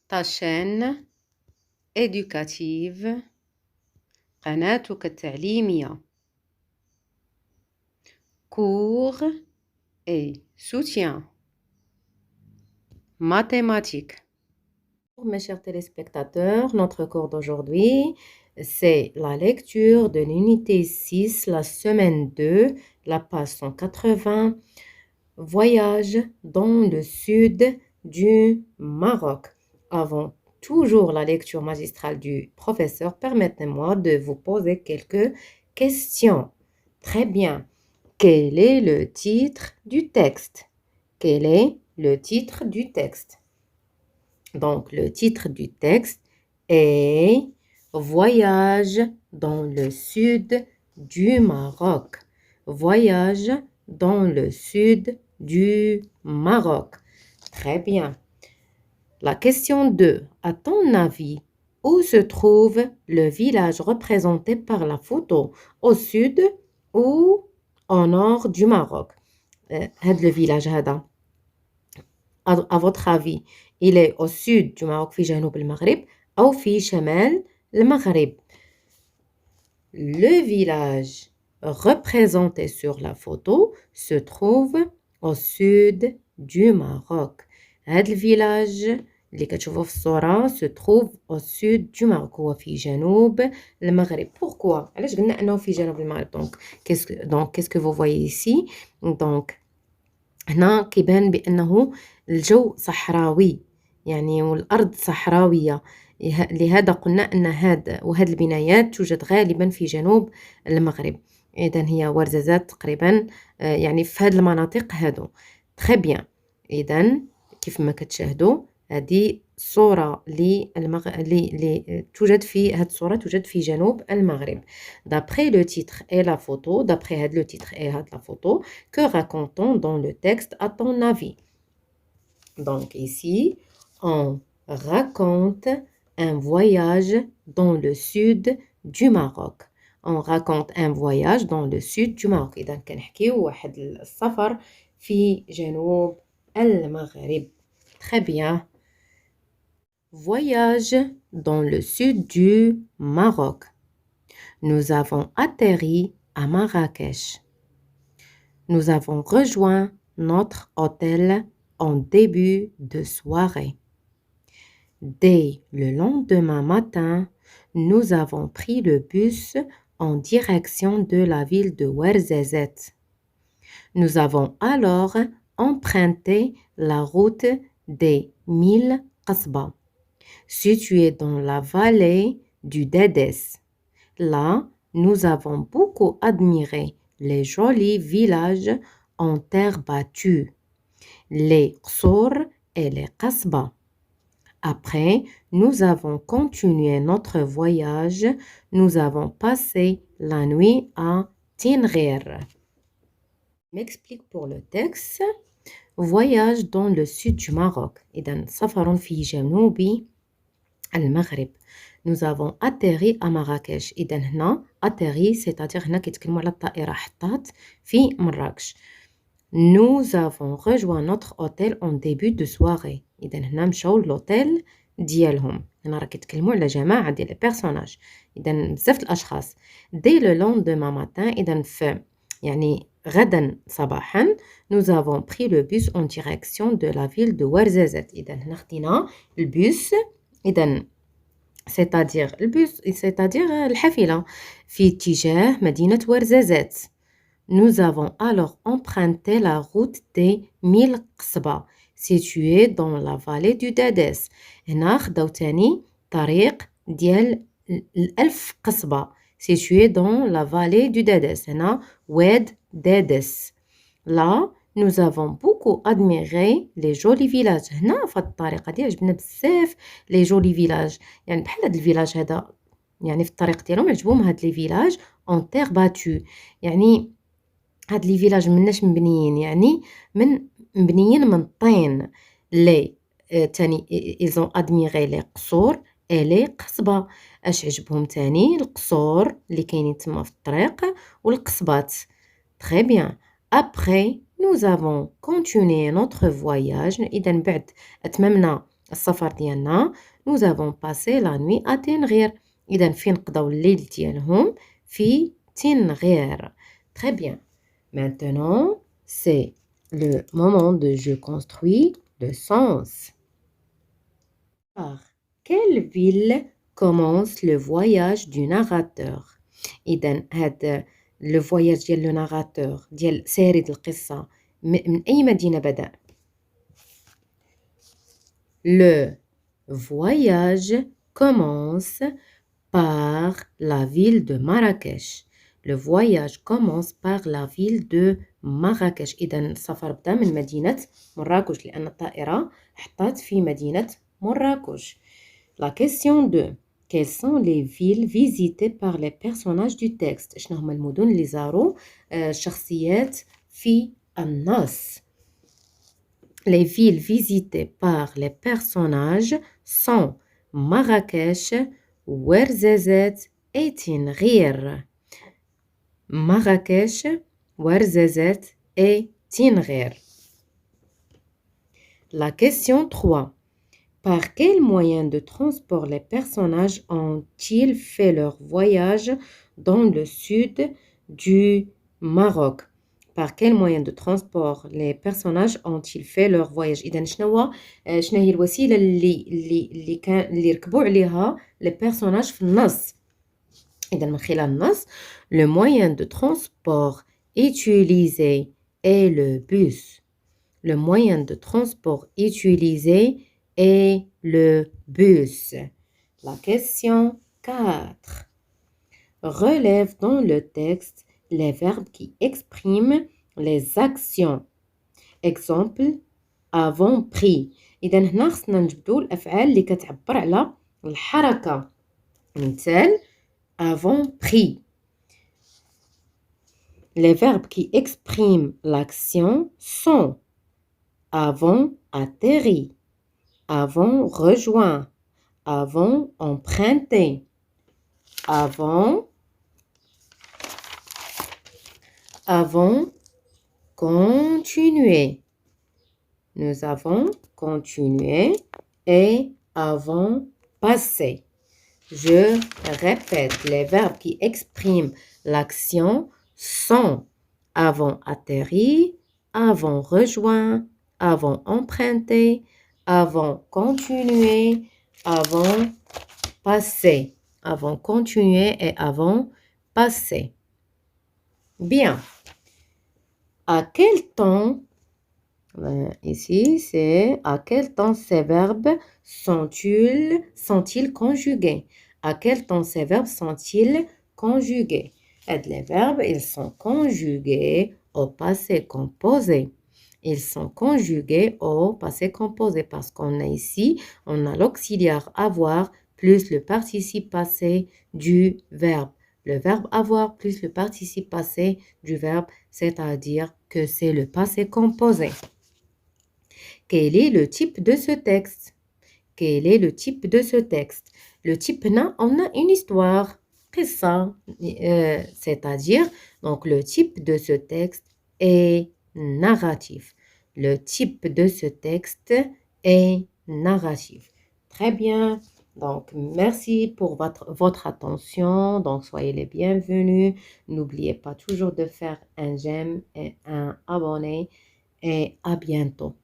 ta chaîne éducative قناتك التعليمية cours et soutien mathématiques. Mes chers téléspectateurs, notre cours d'aujourd'hui, c'est la lecture de l'unité 6, la semaine 2, la page 180, voyage dans le sud du Maroc. Avant toujours la lecture magistrale du professeur, permettez-moi de vous poser quelques questions. Très bien. Quel est le titre du texte? Quel est le titre du texte? Donc, le titre du texte est Voyage dans le sud du Maroc. Voyage dans le sud du Maroc. Très bien. La question 2. À ton avis, où se trouve le village représenté par la photo? Au sud ou au nord du Maroc? Le village هذا à votre avis, il est au sud du Maroc في جنوب المغرب أو في شمال المغرب? Le village représenté sur la photo se trouve au sud du Maroc. هذا الفيلاج اللي كتشوفوه في الصورة se trouve au sud du Maroc. هو في جنوب المغرب. Pourquoi? علاش قلنا أنه في جنوب المغرب؟ Donc, qu'est-ce que vous voyez ici? Donc, هنا كيبان بأنه الجو صحراوي يعني والأرض صحراوية لهذا قلنا أن هذه البنايات توجد غالبا في جنوب المغرب. إذن هي ورزازات تقريبا يعني في هذه المناطق هادو. très bien. إذن كيف ما كتشاهدوا هذه صورة توجد في هذه الصورة توجد في جنوب المغرب. D'après le titre et la photo, d'après le titre et la photo, que raconte-t-on dans le texte à ton avis? Donc ici, on raconte un voyage dans le sud du Maroc. On raconte un voyage dans le sud du Maroc. إذا كنحكيو واحد السفر في جنوب المغرب. Très bien. Voyage dans le sud du Maroc. Nous avons atterri à Marrakech. Nous avons rejoint notre hôtel en début de soirée. Dès le lendemain matin, nous avons pris le bus en direction de la ville de Ouarzazate. Nous avons alors emprunté la route des 1000 Qasba, située dans la vallée du Dédès. Là, nous avons beaucoup admiré les jolis villages en terre battue, les Qsour et les Qasba. Après, nous avons continué notre voyage. Nous avons passé la nuit à Tinghir. M'explique pour le texte. Voyage dans le sud du Maroc. إذن سفر في جنوب المغرب. Nous avons atterri à Marrakech. إذن هنا atterri c'est-à-dire هنا كيتكلموا على الطائرة حطات في مراكش. Nous avons rejoint notre hôtel en début de soirée. إذن هنا مشاو لوتيل ديالهم. هنا راه كيتكلموا على جماعة ديال البيرسوناج. إذن بزاف الأشخاص. Dès le lendemain matin إذن في يعني غدا صباحا nous avons pris le bus en direction de la ville de Ouarzazate. إذن هنا خدينا البوس. إذن c'est-à-dire البوس c'est-à-dire الحافلة في اتجاه مدينة ورزازات. Nous avons alors emprunté la route des 1000 Qasba, située dans la vallée du Dédès. هنا خداو تاني طريق ديال 1000 قصبة située dans la vallée du Dédès. هنا واد Dédès. Là, nous avons beaucoup admiré les jolis villages. هنا في الطريقة دي عجبنا بزاف les jolis villages. يعني بحال هاد الفيلاج هذا يعني في الطريق ديالهم عجبهم هاد لي فيلاج en terre battue. يعني هاد لي فيلاج مناش مبنيين يعني مبنيين من الطين. لي تاني ils ont admiré les قصور et les قصبة. اش عجبهم تاني؟ القصور اللي كاينين تما في الطريق والقصبات. Très bien. Après, nous avons continué notre voyage. إذن بعد أتممنا السفر ديالنا nous avons passé la nuit à تنغير إذا فين قضاو الليل ديالهم في تنغير. Très bien. Maintenant, c'est le moment de je construis le sens. Par quelle ville commence le voyage du narrateur؟ إذا هذا le voyage ديال le narrateur ديال سارد القصة من أي مدينة بدأ؟ Le voyage commence par la ville de Marrakech. Le voyage commence par la ville de Marrakech. إذا السفر بدأ من مدينة مراكش لأن الطائرة حطت في مدينة مراكش. La question 2. Quelles sont les villes visitées par les personnages du texte؟ شنو هما المدن اللي زاروا الشخصيات في النص؟ Les villes visitées par les personnages sont Marrakech, Ouarzazate et Tinghir. Marrakech, Ouarzazate et Tinghir. La question 3. Par quel moyen de transport les personnages ont-ils fait leur voyage dans le sud du Maroc? Par quel moyen de transport les personnages ont-ils fait leur voyage؟ إذا شنو هي الوسيلة اللي ركبوا عليها les personnages في النص؟ إذا من خلال النص le moyen de transport utilisé est le bus. Le moyen de transport utilisé est le bus. La question 4. Relève dans le texte les verbes qui expriment les actions. Exemple, avant pris. إذا هنا خصنا نجبدو الأفعال اللي كتعبر على الحركة. مثال avant pris. Les verbes qui expriment l'action sont avant atterri, avant rejoint, avant emprunté, avant continué. Nous avons continué et avant passé. Je répète, les verbes qui expriment l'action sont avant atterri, avant rejoint, avant emprunté, avant continuer, avant passer. Avant continuer et avant passer. Bien. À quel temps, ici c'est à quel temps ces verbes sont-ils conjugués? À quel temps ces verbes sont-ils conjugués? Les verbes, ils sont conjugués au passé composé. Ils sont conjugués au passé composé parce qu'on a ici, on a l'auxiliaire avoir plus le participe passé du verbe. Le verbe avoir plus le participe passé du verbe, c'est-à-dire que c'est le passé composé. Quel est le type de ce texte? Quel est le type de ce texte? Le type là, on a une histoire, ça, c'est-à-dire, donc le type de ce texte est narratif. Le type de ce texte est narratif. Très bien. Donc, merci pour votre attention. Donc, soyez les bienvenus. N'oubliez pas toujours de faire un j'aime et un abonné. Et à bientôt.